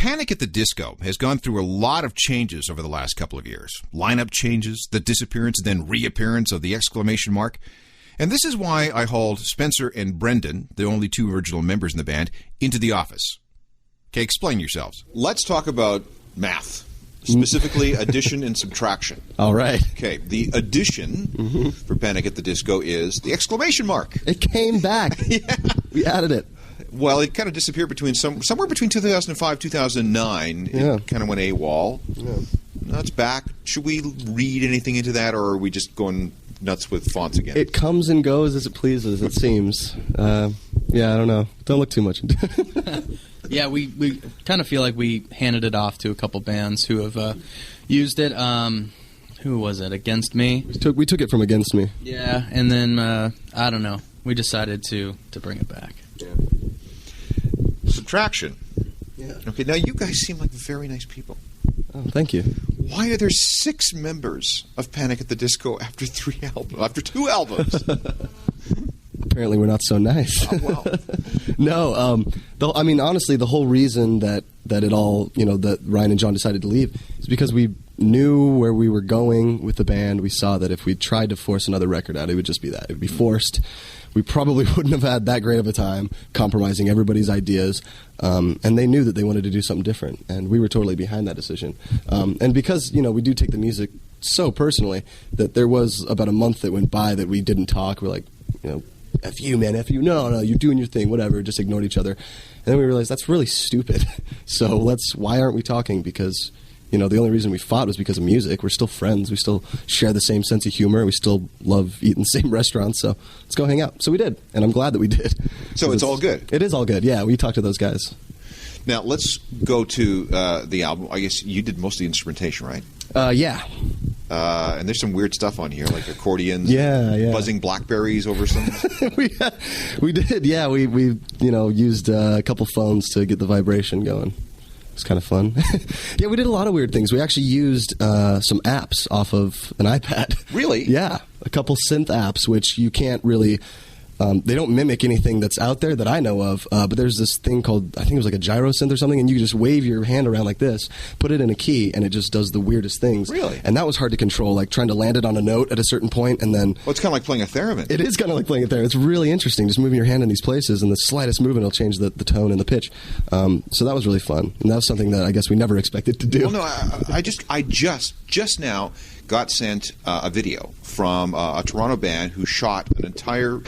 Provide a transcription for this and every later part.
Panic at the Disco has gone through a lot of changes over the last couple of years. Lineup changes, the disappearance, then reappearance of the exclamation mark. And this is why I hauled Spencer and Brendon, the only two original members in the band, into the office. Okay, explain yourselves. Let's talk about math. Specifically, addition and subtraction. All right. Okay, the addition for Panic at the Disco is the exclamation mark. It came back. Yeah. We added it. Well, it kind of disappeared somewhere between 2005 2009. Yeah. It kind of went AWOL. Yeah. Now it's back. Should we read anything into that, or are we just going nuts with fonts again? It comes and goes as it pleases, it seems. Yeah, I don't know. Don't look too much into it. Yeah, we kind of feel like we handed it off to a couple bands who have used it. Who was it? Against Me? We took it from Against Me. Yeah, and then, I don't know. We decided to bring it back. Yeah. Subtraction. Yeah. Okay, now you guys seem like very nice people. Oh, thank you. Why are there 6 members of Panic at the Disco after 2 albums? Apparently we're not so nice. Oh, well. No, I mean, honestly, the whole reason that it all, that Ryan and John decided to leave is because we knew where we were going with the band. We saw that if we tried to force another record out, it would just be that. It would be forced. We probably wouldn't have had that great of a time compromising everybody's ideas. And they knew that they wanted to do something different. And we were totally behind that decision. And because, we do take the music so personally, that there was about a month that went by that we didn't talk. We're like, F you, man, F you. No, you're doing your thing, whatever. Just ignored each other. And then we realized that's really stupid. So why aren't we talking? Because, the only reason we fought was because of music. We're still friends. We still share the same sense of humor. We still love eating the same restaurants. So let's go hang out. So we did. And I'm glad that we did. So it's all good? It is all good. Yeah, we talked to those guys. Now, let's go to the album. I guess you did most of the instrumentation, right? Yeah. And there's some weird stuff on here, like accordions, buzzing blackberries over some. we did, yeah. We used a couple phones to get the vibration going. It was kind of fun. Yeah, we did a lot of weird things. We actually used some apps off of an iPad. Really? Yeah, a couple synth apps, which you can't really. They don't mimic anything that's out there that I know of, but there's this thing called, I think it was like a gyro synth or something, and you just wave your hand around like this, put it in a key, and it just does the weirdest things. Really? And that was hard to control, like trying to land it on a note at a certain point, and then... Well, it's kind of like playing a theremin. It is kind of like playing a theremin. It's really interesting, just moving your hand in these places, and the slightest movement will change the tone and the pitch. So that was really fun, and that was something that I guess we never expected to do. Well, no, I just now got sent a video from a Toronto band who shot an entire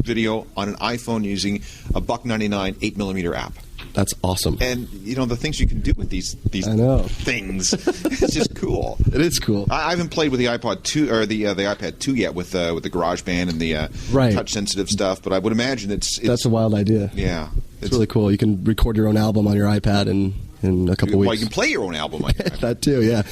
video on an iPhone using a $1.99 8mm app. That's awesome. And the things you can do with these I know. things, it's just cool. It is cool. I haven't played with the iPod 2 or the iPad 2 yet with the GarageBand and the touch sensitive stuff, but I would imagine it's that's a wild idea. Yeah, it's really cool. You can record your own album on your iPad in a couple weeks. Well, you can play your own album on your iPad. That too, yeah.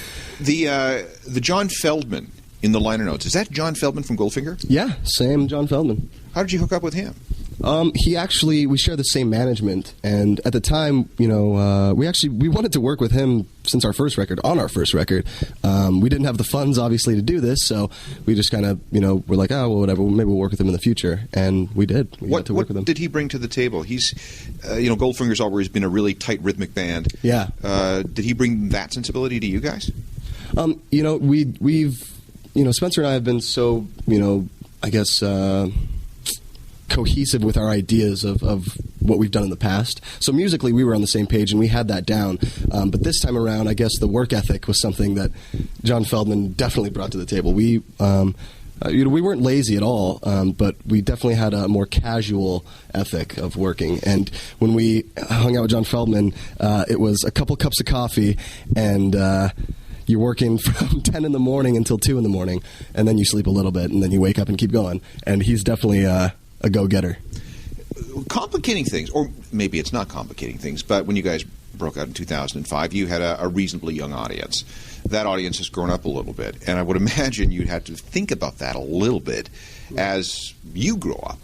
The John Feldmann in the liner notes, is that John Feldmann from Goldfinger? Yeah, same John Feldmann. How did you hook up with him? We share the same management, and at the time, we wanted to work with him since on our first record. We didn't have the funds, obviously, to do this, so we just kind of, we're like, oh, well, whatever, maybe we'll work with him in the future, and we did. We got to work with him. What did he bring to the table? He's, Goldfinger's always been a really tight rhythmic band. Yeah. Did he bring that sensibility to you guys? We've Spencer and I have been so, I guess, cohesive with our ideas of what we've done in the past. So musically, we were on the same page, and we had that down. But this time around, I guess the work ethic was something that John Feldmann definitely brought to the table. We weren't lazy at all, but we definitely had a more casual ethic of working. And when we hung out with John Feldmann, it was a couple cups of coffee and... you're working from 10 in the morning until 2 in the morning, and then you sleep a little bit, and then you wake up and keep going. And he's definitely a go-getter. Complicating things, or maybe it's not complicating things, but when you guys broke out in 2005, you had a reasonably young audience. That audience has grown up a little bit, and I would imagine you'd have to think about that a little bit as you grow up.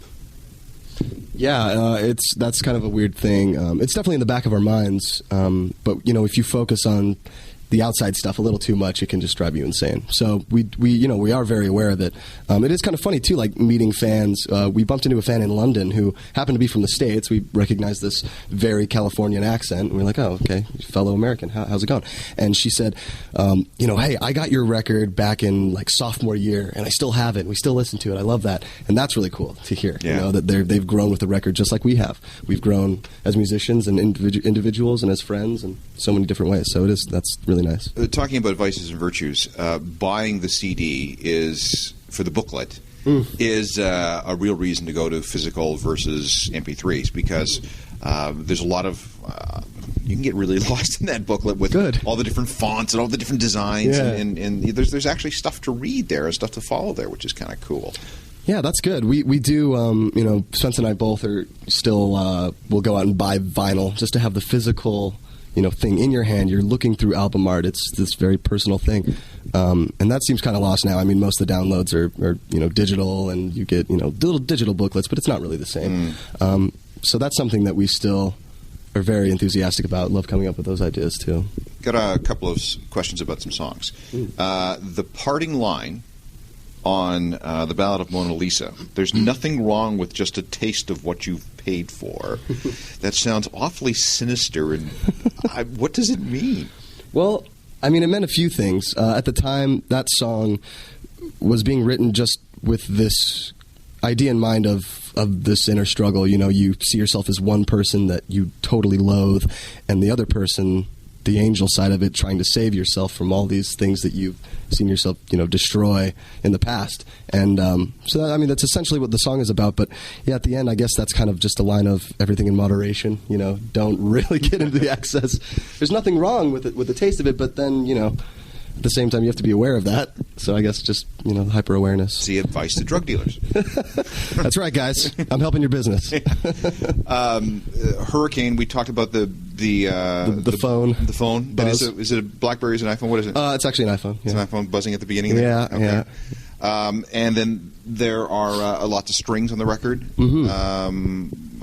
Yeah, that's kind of a weird thing. It's definitely in the back of our minds, but if you focus on the outside stuff a little too much, it can just drive you insane. So we are very aware of it. It is kind of funny too, like meeting fans. We bumped into a fan in London who happened to be from the States. We recognized this very Californian accent, and we're like, oh, okay, fellow American, how's it going? And she said, hey, I got your record back in like sophomore year, and I still have it. We still listen to it. I love that, and that's really cool to hear. Yeah. That they've grown with the record just like we have. We've grown as musicians and individuals and as friends in so many different ways. So that's really nice. Talking about vices and virtues, buying the CD is for the booklet. Is a real reason to go to physical versus MP3s because there's a lot of you can get really lost in that booklet with all the different fonts and all the different designs, and there's actually stuff to read there and stuff to follow there, which is kind of cool. Yeah, that's good. We do, Spencer and I both are still, we'll go out and buy vinyl just to have the physical, thing in your hand. You're looking through album art. It's this very personal thing. And that seems kind of lost now. I mean, most of the downloads are digital, and you get, little digital booklets, but it's not really the same. So that's something that we still are very enthusiastic about. Love coming up with those ideas, too. Got a couple of questions about some songs. The parting line on the Ballad of Mona Lisa. There's nothing wrong with just a taste of what you've paid for. That sounds awfully sinister. And what does it mean? Well, I mean, it meant a few things. At the time, that song was being written just with this idea in mind of this inner struggle. You see yourself as one person that you totally loathe, and the other person, the angel side of it, trying to save yourself from all these things that you've seen yourself, destroy in the past. And that's essentially what the song is about. But yeah, at the end, I guess that's kind of just a line of everything in moderation. Don't really get into the excess. There's nothing wrong with it, with the taste of it, but then, at the same time, you have to be aware of that. So I guess just, hyper-awareness. See advice to drug dealers. That's right, guys. I'm helping your business. Hurricane, we talked about the phone. The phone. Buzz. Is it a BlackBerries, an iPhone? What is it? It's actually an iPhone. Yeah. It's an iPhone buzzing at the beginning there? Yeah, okay. yeah. And then there are lots of strings on the record.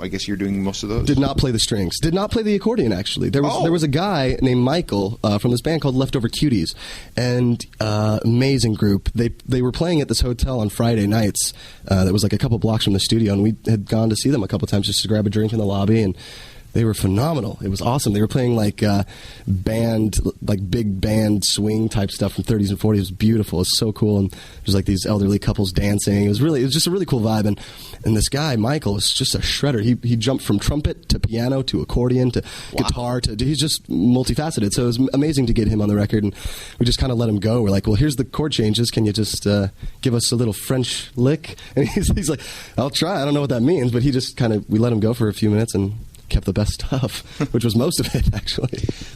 I guess you're doing most of those? Did not play the strings. Did not play the accordion, actually. There was a guy named Michael from this band called Leftover Cuties, and amazing group. They were playing at this hotel on Friday nights that was like a couple blocks from the studio, and we had gone to see them a couple times just to grab a drink in the lobby, and they were phenomenal. It was awesome. They were playing like big band swing type stuff from 30s and 40s. It was beautiful. It was so cool. And there's like these elderly couples dancing. It was just a really cool vibe. And this guy, Michael, is just a shredder. He jumped from trumpet to piano to accordion to guitar he's just multifaceted. So it was amazing to get him on the record. And we just kind of let him go. We're like, well, here's the chord changes. Can you just give us a little French lick? And he's like, I'll try. I don't know what that means. But we let him go for a few minutes and kept the best stuff, which was most of it, actually.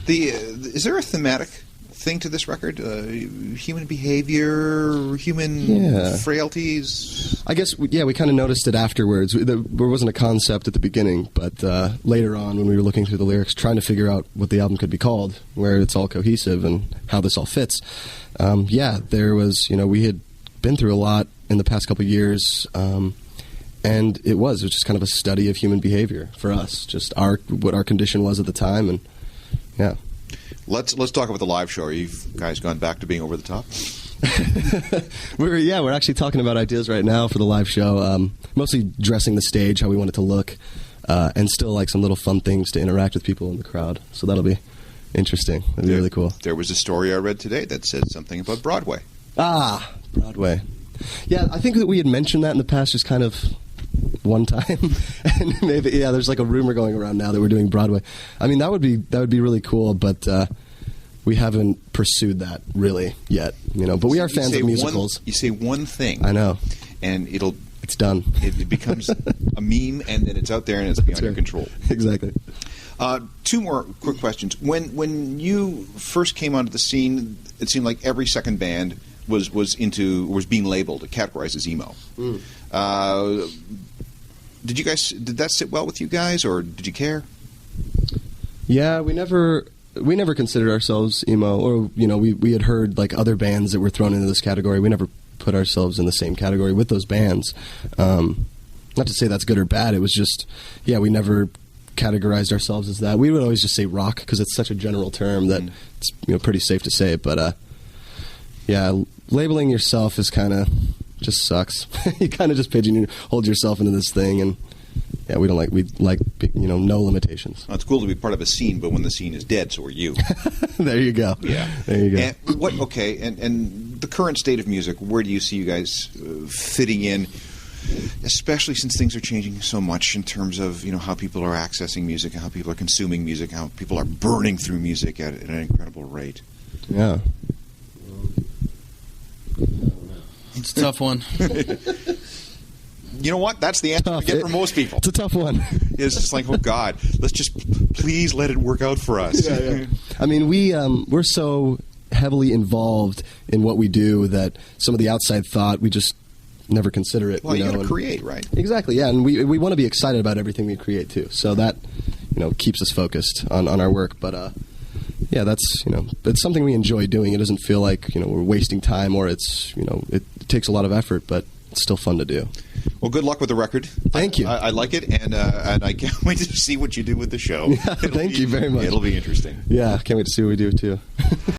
Is there a thematic thing to this record? Human behavior, human frailties? I guess, we kind of noticed it afterwards. There wasn't a concept at the beginning, but later on when we were looking through the lyrics, trying to figure out what the album could be called, where it's all cohesive and how this all fits. There was, we had been through a lot in the past couple of years, and it was just kind of a study of human behavior for us, just what our condition was at the time, and yeah. Let's talk about the live show. Are you guys gone back to being over the top? We're actually talking about ideas right now for the live show. Mostly dressing the stage, how we want it to look, and still like some little fun things to interact with people in the crowd. So that'll be interesting. That'll be really cool. There was a story I read today that said something about Broadway. Broadway. Yeah, I think that we had mentioned that in the past, just kind of one time, and maybe there's like a rumor going around now that we're doing Broadway. I mean, that would be really cool, but we haven't pursued that really yet, But we are fans of musicals. You say one thing, I know, and it's done. It becomes a meme, and then it's out there, and it's beyond your control. Exactly. Two more quick questions. When you first came onto the scene, it seemed like every second band was being labeled, categorized as emo. Did that sit well with you guys, or did you care? Yeah, we never considered ourselves emo, or we had heard like other bands that were thrown into this category. We never put ourselves in the same category with those bands. Not to say that's good or bad. It was just, we never categorized ourselves as that. We would always just say rock because it's such a general term that it's pretty safe to say. But yeah, labeling yourself is kind of just sucks. You kind of just hold yourself into this thing, and yeah, we like no limitations. Well, it's cool to be part of a scene, but when the scene is dead, so are you. There you go. Yeah, there you go. And and the current state of music, where do you see you guys fitting in? Especially since things are changing so much in terms of how people are accessing music, how people are consuming music, how people are burning through music at an incredible rate. Yeah, it's a tough one. You know what? That's the answer we get from most people. It's a tough one. It's just like, oh God, let's just please let it work out for us. Yeah. I mean, we're so heavily involved in what we do that some of the outside thought we just never consider it. Well, you got to create, right? Exactly, yeah, and we want to be excited about everything we create too. So that keeps us focused on our work. But yeah, that's it's something we enjoy doing. It doesn't feel like we're wasting time or it's it takes a lot of effort, but it's still fun to do. Well, good luck with the record. Thank you. I like it, and I can't wait to see what you do with the show. Yeah, thank you very much. It'll be interesting. Yeah, can't wait to see what we do too.